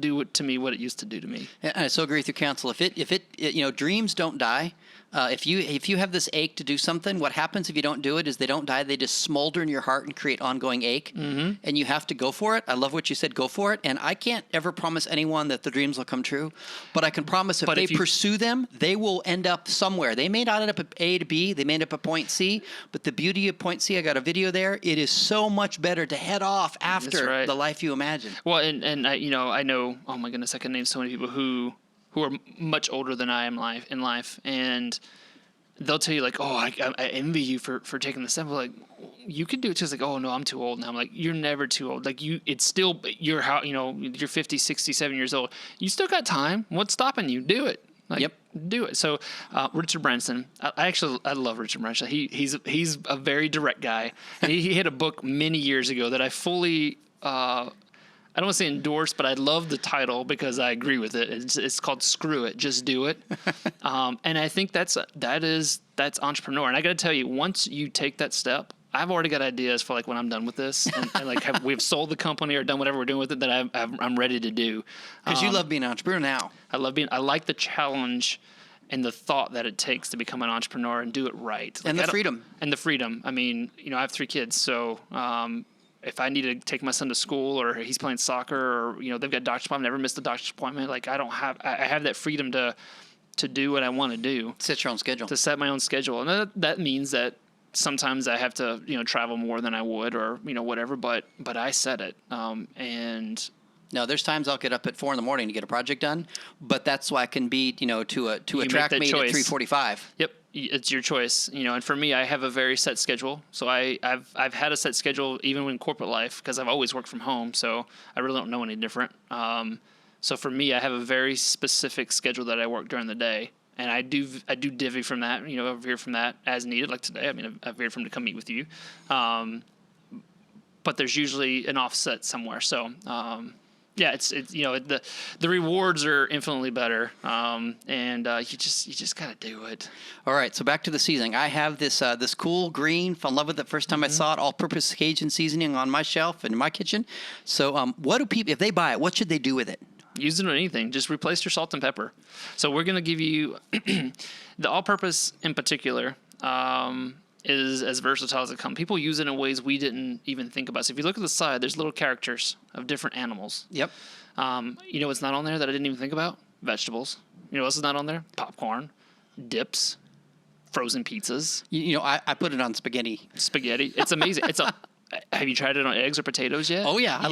do to me what it used to do to me. And I so agree with your counsel. If dreams don't die. If you have this ache to do something, what happens if you don't do it is they don't die. They just smolder in your heart and create ongoing ache. And you have to go for it. I love what you said. Go for it. And I can't ever promise anyone that the dreams will come true, but I can promise if they pursue them, they will end up somewhere. They may not end up at A to B. They may end up at point C. But the beauty of point C, I got a video there. It is so much better to head off after the life you imagine. Well, and I know. Oh my goodness, I can name so many people who are much older than I am in life, and they'll tell you like, oh, I envy you for taking the step. I'm like, you could do it. Just like, oh no, I'm too old now. I'm like, you're never too old. Like you're 50, 60, 70 years old. You still got time. What's stopping you? Do it. Like, do it. So Richard Branson, I love Richard Branson. He's a very direct guy. And he had a book many years ago that I fully, I don't want to say endorse, but I love the title because I agree with it. It's called Screw It, Just Do It. And I think that's entrepreneur. And I got to tell you, once you take that step, I've already got ideas for like when I'm done with this, and like we've sold the company or done whatever we're doing with it that I'm ready to do. Because you love being an entrepreneur now. I like the challenge and the thought that it takes to become an entrepreneur and do it right. And the freedom. I mean, I have 3 kids, so if I need to take my son to school or he's playing soccer or, they've got doctor's appointment, never missed a doctor's appointment. Like I have that freedom to do what I want to do. Set your own schedule. To set my own schedule. And that means that sometimes I have to, travel more than I would or, whatever, but I set it. And no, there's times I'll get up at 4 a.m. to get a project done, but that's why I can be, to a track meet at 3:45. Yep. It's your choice, and for me, I have a very set schedule. So I've had a set schedule even in corporate life because I've always worked from home. So I really don't know any different. So for me, I have a very specific schedule that I work during the day, and I do divvy from that, veer from that as needed. Like today, I've veered from to come meet with you, but there's usually an offset somewhere. So. Yeah, it's the rewards are infinitely better, and you just gotta do it. All right, so back to the seasoning. I have this cool green. Fell in love with it the first time I saw it. All-purpose Cajun seasoning on my shelf in my kitchen. So, what do people, if they buy it, what should they do with it? Use it on anything. Just replace your salt and pepper. So we're gonna give you the all-purpose in particular. Is as versatile as it comes. People use it in ways we didn't even think about. So if you look at the side, there's little characters of different animals. Yep. What's not on there that I didn't even think about? Vegetables. You know what else is not on there? Popcorn, dips, frozen pizzas. I put it on spaghetti. Spaghetti. It's amazing. Have you tried it on eggs or potatoes yet? Oh yeah, I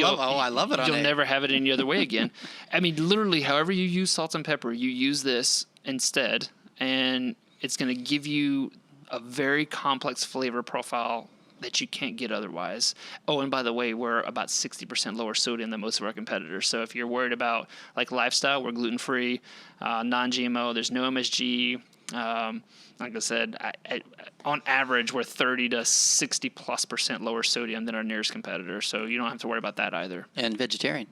love it on You'll egg. never have it any other way again. I mean, literally, however you use salt and pepper, you use this instead, and it's going to give you a very complex flavor profile that you can't get otherwise. Oh, and by the way, we're about 60% lower sodium than most of our competitors. So if you're worried about like lifestyle, we're gluten-free, non-GMO, there's no MSG. Like I said, on average, we're 30 to 60+% lower sodium than our nearest competitor. So you don't have to worry about that either. And vegetarian.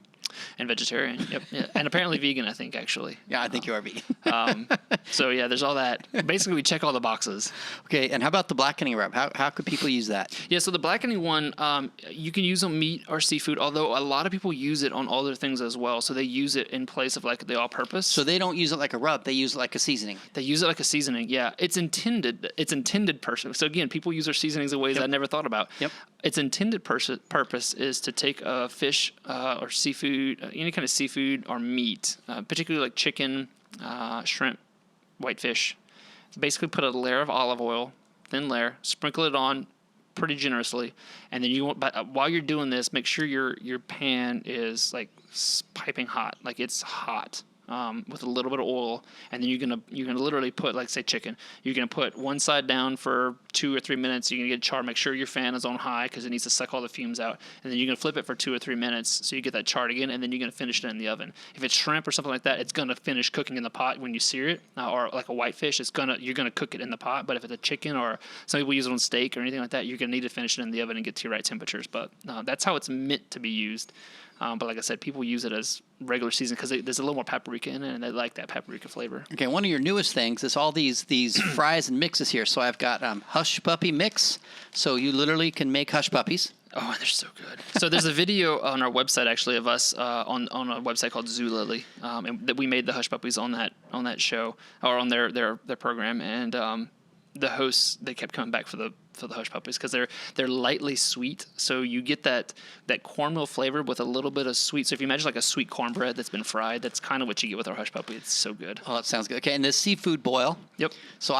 And vegetarian, yep. Yeah. And apparently vegan, I think, actually. Yeah, I think you are vegan. So, yeah, there's all that. Basically, we check all the boxes. Okay, and how about the blackening rub? How could people use that? Yeah, so the blackening one, you can use on meat or seafood, although a lot of people use it on other things as well. So they use it in place of like the all-purpose. So they don't use it like a rub. They use it like a seasoning. They use it like a seasoning, yeah. It's intended person. So, again, people use their seasonings in ways I never thought about. Yep. Its intended purpose is to take a fish or seafood, any kind of seafood or meat, particularly like chicken, shrimp, whitefish. Basically put a layer of olive oil, thin layer, sprinkle it on pretty generously, and then while you're doing this, make sure your pan is like piping hot, like it's hot. With a little bit of oil, and then you're gonna literally put, like, say, chicken. You're gonna put one side down for 2 or 3 minutes. You're gonna get char. Make sure your fan is on high because it needs to suck all the fumes out. And then you're gonna flip it for 2 or 3 minutes so you get that charred again, and then you're gonna finish it in the oven. If it's shrimp or something like that, it's gonna finish cooking in the pot when you sear it. Or like a whitefish, you're gonna cook it in the pot. But if it's a chicken or some people use it on steak or anything like that, you're gonna need to finish it in the oven and get to your right temperatures. But that's how it's meant to be used. But like I said, people use it as regular season because there's a little more paprika in it, and they like that paprika flavor. Okay, one of your newest things is all these fries and mixes here. So I've got Hush Puppy Mix. So you literally can make Hush Puppies. Oh, they're so good. So there's a video on our website, actually, of us on a website called Zoolily, and that we made the Hush Puppies on that show, or on their program, and the hosts, they kept coming back for the Hush Puppies because they're lightly sweet, so you get that cornmeal flavor with a little bit of sweet. So if you imagine like a sweet cornbread that's been fried, that's kind of what you get with our Hush Puppy. It's so good. Oh, that sounds good. Okay, and this seafood boil. Yep. So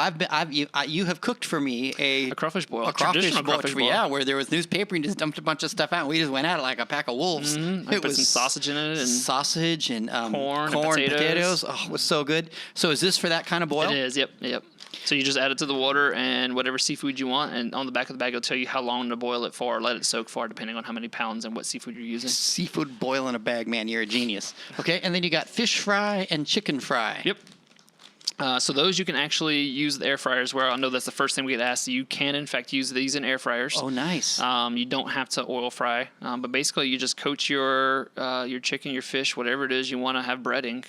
you have cooked for me a crawfish boil, a crawfish boil. Yeah, where there was newspaper and just dumped a bunch of stuff out, and we just went at it like a pack of wolves. Mm-hmm. It was some sausage in it, and sausage and corn and potatoes. Oh, it was so good. So is this for that kind of boil? It is. Yep. So you just add it to the water and whatever seafood you want, and on the back of the bag it'll tell you how long to boil it for or let it soak for, depending on how many pounds and what seafood you're using. Seafood boil in a bag, man, you're a genius. Okay, and then you got fish fry and chicken fry. Yep. So those you can actually use the air fryer as well. I know that's the first thing we get asked. You can, in fact, use these in air fryers. Oh, nice. You don't have to oil fry, but basically you just coat your chicken, your fish, whatever it is you want to have breading.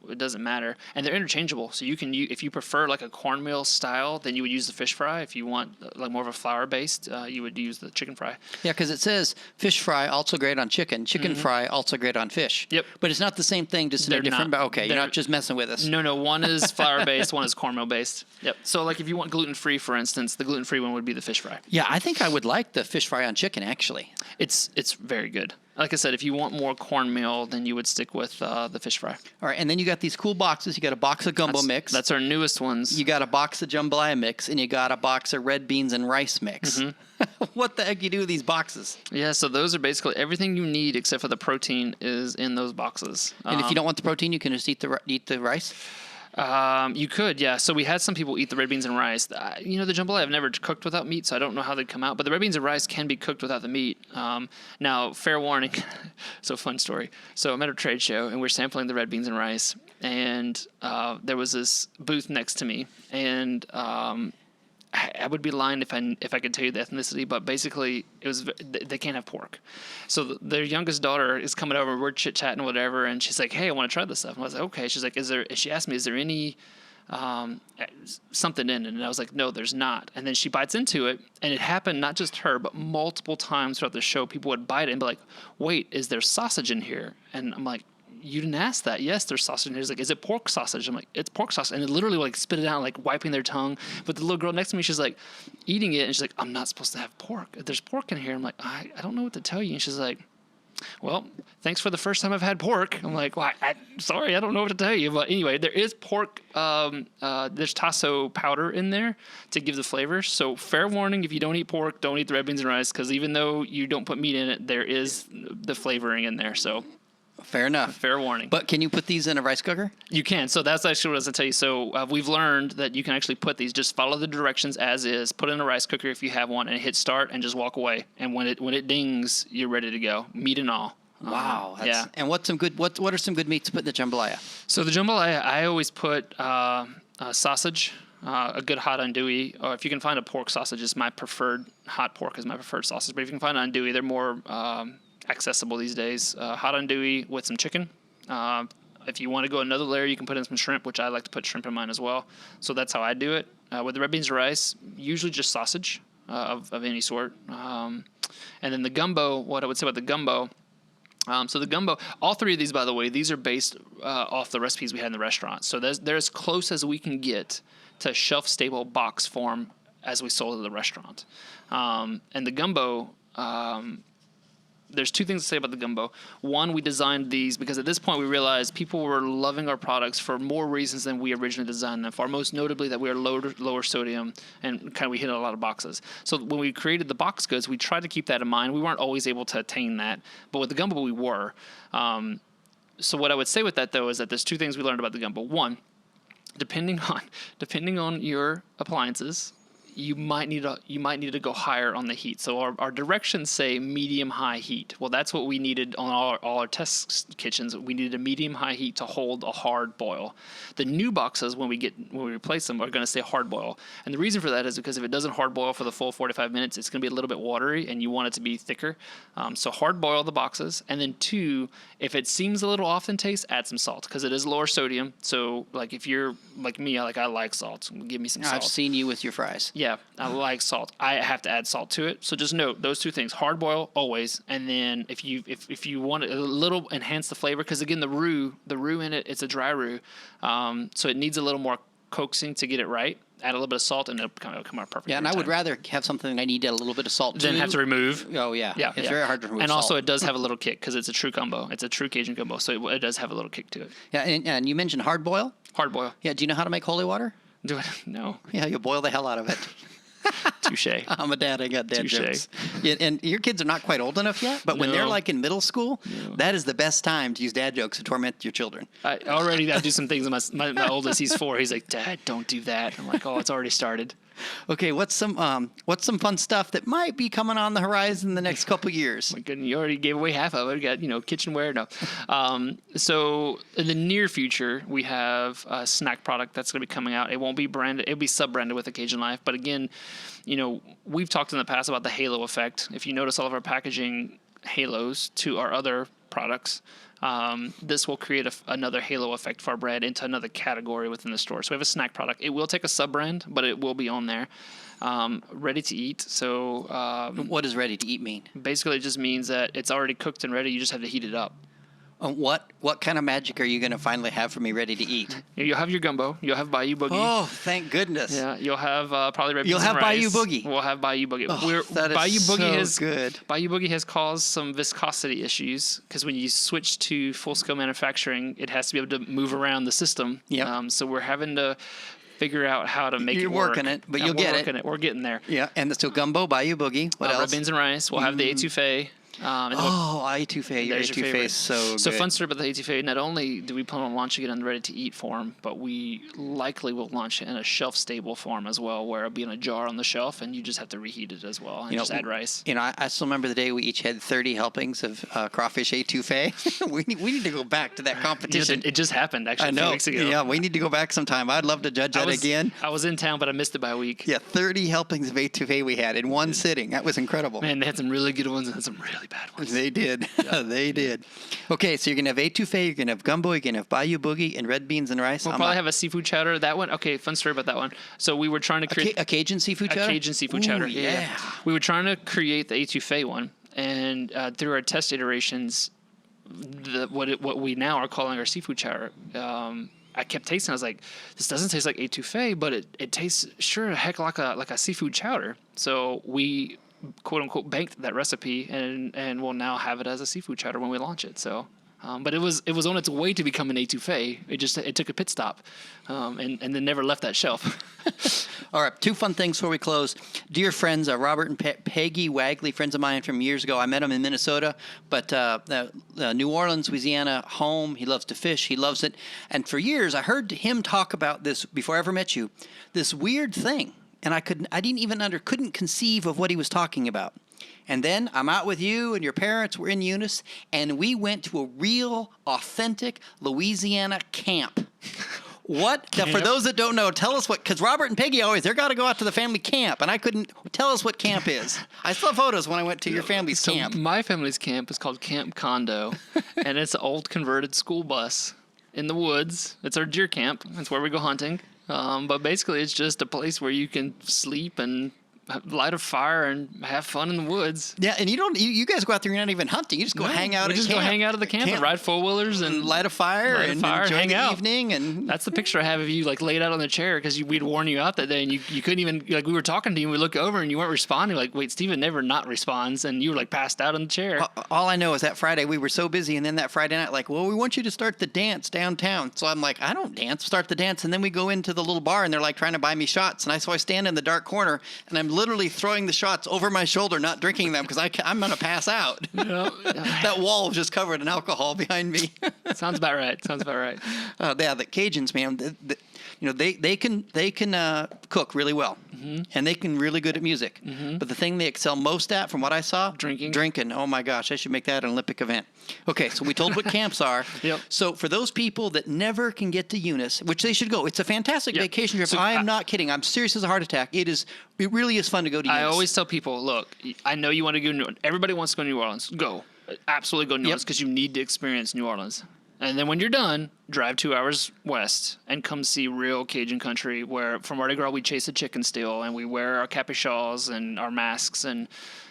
It doesn't matter, and they're interchangeable. So you can, if you prefer like a cornmeal style, then you would use the fish fry. If you want like more of a flour based, you would use the chicken fry. Yeah, because it says fish fry also great on chicken, chicken fry also great on fish. Yep. But it's not the same thing, just in a different. Okay, you're not just messing with us. No, one is flour based, one is cornmeal based. Yep. So like if you want gluten free, for instance, the gluten free one would be the fish fry. Yeah, I think I would like the fish fry on chicken actually. It's very good. Like I said, if you want more cornmeal, then you would stick with the fish fry. All right, and then you got these cool boxes. You got a box of gumbo mix. That's our newest ones. You got a box of jambalaya mix, and you got a box of red beans and rice mix. Mm-hmm. What the heck do you do with these boxes? Yeah, so those are basically everything you need except for the protein is in those boxes. And if you don't want the protein, you can just eat the rice? You could, yeah. So we had some people eat the red beans and rice. The jambalaya I've never cooked without meat, so I don't know how they'd come out. But the red beans and rice can be cooked without the meat. Now, fair warning. So fun story. So I'm at a trade show, and we're sampling the red beans and rice. And there was this booth next to me. And I would be lying if I could tell you the ethnicity, but basically they can't have pork. So their youngest daughter is coming over, we're chit chatting, whatever, and she's like, "Hey, I want to try this stuff." And I was like, "Okay." She's like, she asked me, "Is there any something in it?" And I was like, "No, there's not." And then she bites into it, and it happened not just her, but multiple times throughout the show, people would bite it and be like, "Wait, is there sausage in here?" And I'm like, "You didn't ask that." "Yes, there's sausage in here." He's like, "Is it pork sausage?" I'm like, "It's pork sausage." And it literally like spit it out, like wiping their tongue. But the little girl next to me, she's like eating it, and she's like, "I'm not supposed to have pork. There's pork in here." I'm like, I don't know what to tell you. And she's like, well, thanks for the first time I've had pork. I'm like, well, sorry, I don't know what to tell you. But anyway, there is pork. There's tasso powder in there to give the flavor. So fair warning, if you don't eat pork, don't eat the red beans and rice, because even though you don't put meat in it, there is the flavoring in there. So fair enough. Fair warning. But can you put these in a rice cooker? You can. So that's actually what I was going to tell you. So we've learned that you can actually put these, just follow the directions as is, put it in a rice cooker if you have one, and hit start and just walk away. And when it dings, you're ready to go, meat and all. Wow. Yeah. And what are some good meats to put in the jambalaya? So the jambalaya, I always put sausage, a good hot andouille, or if you can find a pork sausage, is my preferred. Hot pork is my preferred sausage. But if you can find an andouille, they're more accessible these days. Hot andouille with some chicken. If you want to go another layer, you can put in some shrimp, which I like to put shrimp in mine as well. So that's how I do it. With the red beans and rice, usually just sausage of any sort. And then the gumbo, what I would say about the gumbo. So the gumbo, all three of these, by the way, these are based off the recipes we had in the restaurant. So they're as close as we can get to shelf-stable box form as we sold at the restaurant. And the gumbo, there's two things to say about the gumbo. One, we designed these because at this point we realized people were loving our products for more reasons than we originally designed them for. Most notably that we are lower sodium and we hit a lot of boxes. So when we created the box goods, we tried to keep that in mind. We weren't always able to attain that, but with the gumbo we were. So what I would say with that though is that there's two things we learned about the gumbo. One, depending on your appliances, you might need to go higher on the heat. So our directions say medium-high heat. Well, that's what we needed on all our test kitchens. We needed a medium-high heat to hold a hard boil. The new boxes, when we replace them, are going to say hard boil. And the reason for that is because if it doesn't hard boil for the full 45 minutes, it's going to be a little bit watery, and you want it to be thicker. So hard boil the boxes. And then two, if it seems a little off in taste, add some salt because it is lower sodium. So like if you're like me, I like salt. Give me some salt. I've seen you with your fries. Yeah, I like salt. I have to add salt to it. So just note those two things: hard boil always, and then if you want a little enhance the flavor, because again the roux in it, it's a dry roux, so it needs a little more coaxing to get it right. Add a little bit of salt, and it'll come out perfect. Yeah, and I would rather have something I need a little bit of salt than have to remove. Oh yeah, it's very hard to remove. And salt. also, it does have a little kick because it's a true gumbo. It's a true Cajun gumbo, so it does have a little kick to it. Yeah, and you mentioned hard boil. Hard boil. Yeah. Do you know how to make holy water? Do it? No. Yeah, you boil the hell out of it. Touche. I'm a dad. I got dad Touche. jokes. Yeah, and your kids are not quite old enough yet, but when they're like in middle school, that is the best time to use dad jokes to torment your children. I do some things. My oldest, he's 4. He's like, Dad, don't do that. I'm like, oh, it's already started. Okay, what's some fun stuff that might be coming on the horizon in the next couple years? My goodness, you already gave away half of it. We got kitchenware. No. So in the near future, we have a snack product that's going to be coming out. It won't be branded. It'll be sub-branded with Cajun Life. But again, we've talked in the past about the halo effect. If you notice all of our packaging halos to our other products, this will create another halo effect for our bread into another category within the store. So we have a snack product. It will take a sub-brand, but it will be on there. Ready to eat. So what does ready to eat mean? Basically, it just means that it's already cooked and ready. You just have to heat it up. What kind of magic are you going to finally have for me ready to eat? You'll have your gumbo. You'll have Bayou Boogie. Oh, thank goodness. Yeah, you'll have probably red beans and rice. Bayou Boogie. We'll have Bayou Boogie. That is so good. Bayou Boogie has caused some viscosity issues because when you switch to full-scale manufacturing, it has to be able to move around the system. Yep. So we're having to figure out how to make it work. You're working it, but you'll get it. We're getting there. Yeah, and so gumbo, Bayou Boogie. What else? Red beans and rice. We'll have the etouffee. Etouffee. Your etouffee is so good. So fun story about the etouffee. Not only do we plan on launching it in the ready-to-eat form, but we likely will launch it in a shelf-stable form as well, where it'll be in a jar on the shelf, and you just have to reheat it as well, and just add rice. I still remember the day we each had 30 helpings of crawfish etouffee. we need to go back to that competition. It just happened, actually, a few weeks ago. Yeah, we need to go back sometime. I'd love to judge that again. I was in town, but I missed it by a week. Yeah, 30 helpings of etouffee we had in one sitting. That was incredible. Man, they had some really good ones and some really bad ones. They did. Yeah. They did. Okay, so you're going to have etouffee, you're going to have gumbo, you're going to have Bayou Boogie, and red beans and rice. We'll probably have a seafood chowder. That one, okay, fun story about that one. So we were trying to create... A Cajun seafood chowder? A Cajun seafood chowder, yeah. We were trying to create the etouffee one, and through our test iterations, what we now are calling our seafood chowder, I kept tasting. I was like, this doesn't taste like etouffee, but it tastes sure a heck like a seafood chowder. So we quote unquote banked that recipe, and we'll now have it as a seafood chowder when we launch it. So. But it was on its way to become an etouffee. It took a pit stop, and then never left that shelf. All right, 2 fun things before we close. Dear friends, Robert and Peggy Wagley, friends of mine from years ago. I met them in Minnesota, but New Orleans, Louisiana, home. He loves to fish. He loves it. And for years, I heard him talk about this before I ever met you. This weird thing, and I couldn't conceive of what he was talking about. And then I'm out with you and your parents were in Eunice, and we went to a real, authentic Louisiana camp. What? Now, for those that don't know, tell us because Robert and Peggy they're got to go out to the family camp, and I couldn't. Tell us what camp is. I saw photos when I went to your family's camp. My family's camp is called Camp Condo, and it's an old converted school bus in the woods. It's our deer camp. That's where we go hunting. But basically, it's just a place where you can sleep and light a fire and have fun in the woods. Yeah, and you guys go out there, you're not even hunting. You just go hang out at camp. We just go hang out at the camp and ride 4-wheelers and light a fire and enjoy hang the out. evening. And that's the picture I have of you laid out on the chair because we'd worn you out that day and you couldn't even, we were talking to you and we look over and you weren't responding. Wait, Steven never not responds, and you were passed out on the chair. All I know is that Friday we were so busy, and then that Friday night, we want you to start the dance downtown. So I'm like, I don't dance, start the dance. And then we go into the little bar and they're trying to buy me shots. And so I stand in the dark corner and I'm literally throwing the shots over my shoulder, not drinking them because I'm going to pass out. That wall was just covered in alcohol behind me. Sounds about right. Yeah, the Cajuns, man, they can cook really well, and they can really good at music. But the thing they excel most at, from what I saw, drinking. Oh my gosh, I should make that an Olympic event. Okay, so we told what camps are. Yep. So for those people that never can get to Eunice, which they should go, it's a fantastic vacation trip. So I am not kidding. I'm serious as a heart attack. It really is fun to go to Eunice. I always tell people, look, I know you want to go to New Orleans. Everybody wants to go to New Orleans. Go. Absolutely go to New Orleans because you need to experience New Orleans. And then when you're done, drive 2 hours west and come see real Cajun country where from Mardi Gras we chase a chicken still and we wear our capuchons and our masks, and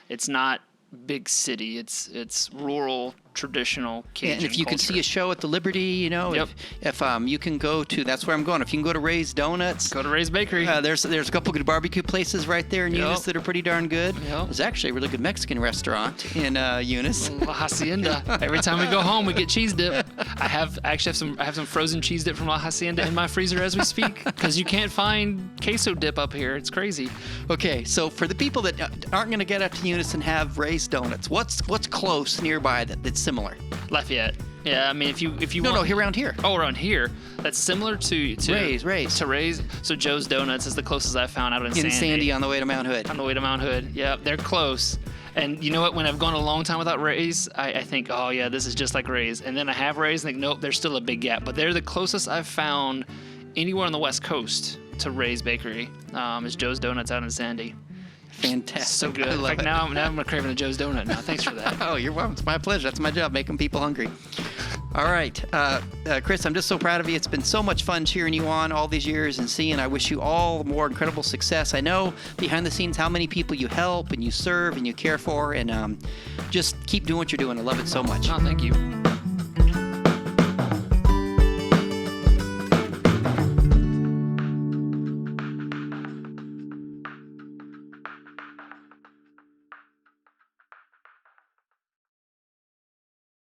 it's not big city. It's rural, traditional Cajun and if you culture. can see a show at the Liberty, if you can go to, that's where I'm going. If you can go to Ray's Donuts, go to Ray's Bakery. There's a couple good barbecue places right there in Eunice that are pretty darn good. Yep. There's actually a really good Mexican restaurant in Eunice. La Hacienda. Every time we go home, we get cheese dip. I have some frozen cheese dip from La Hacienda in my freezer as we speak because you can't find queso dip up here. It's crazy. Okay, so for the people that aren't going to get up to Eunice and have Ray's Donuts, what's close nearby that's similar? Lafayette. Yeah, I mean, if you no, here around here. Oh, around here. That's similar to Ray's. To Ray's. So Joe's Donuts is the closest I found out in Sandy. In Sandy on the way to Mount Hood. On the way to Mount Hood. Yeah, they're close. And you know what? When I've gone a long time without Ray's, I think, oh yeah, this is just like Ray's. And then I have Ray's and think, nope, there's still a big gap. But they're the closest I've found anywhere on the West Coast to Ray's Bakery. Is Joe's Donuts out in Sandy. Fantastic. So good. In fact, now I'm craving a Joe's Donut now. Thanks for that. Oh, you're welcome. It's my pleasure. That's my job, making people hungry. All right. Chris, I'm just so proud of you. It's been so much fun cheering you on all these years and seeing. I wish you all more incredible success. I know behind the scenes how many people you help and you serve and you care for, and just keep doing what you're doing. I love it so much. Oh, thank you.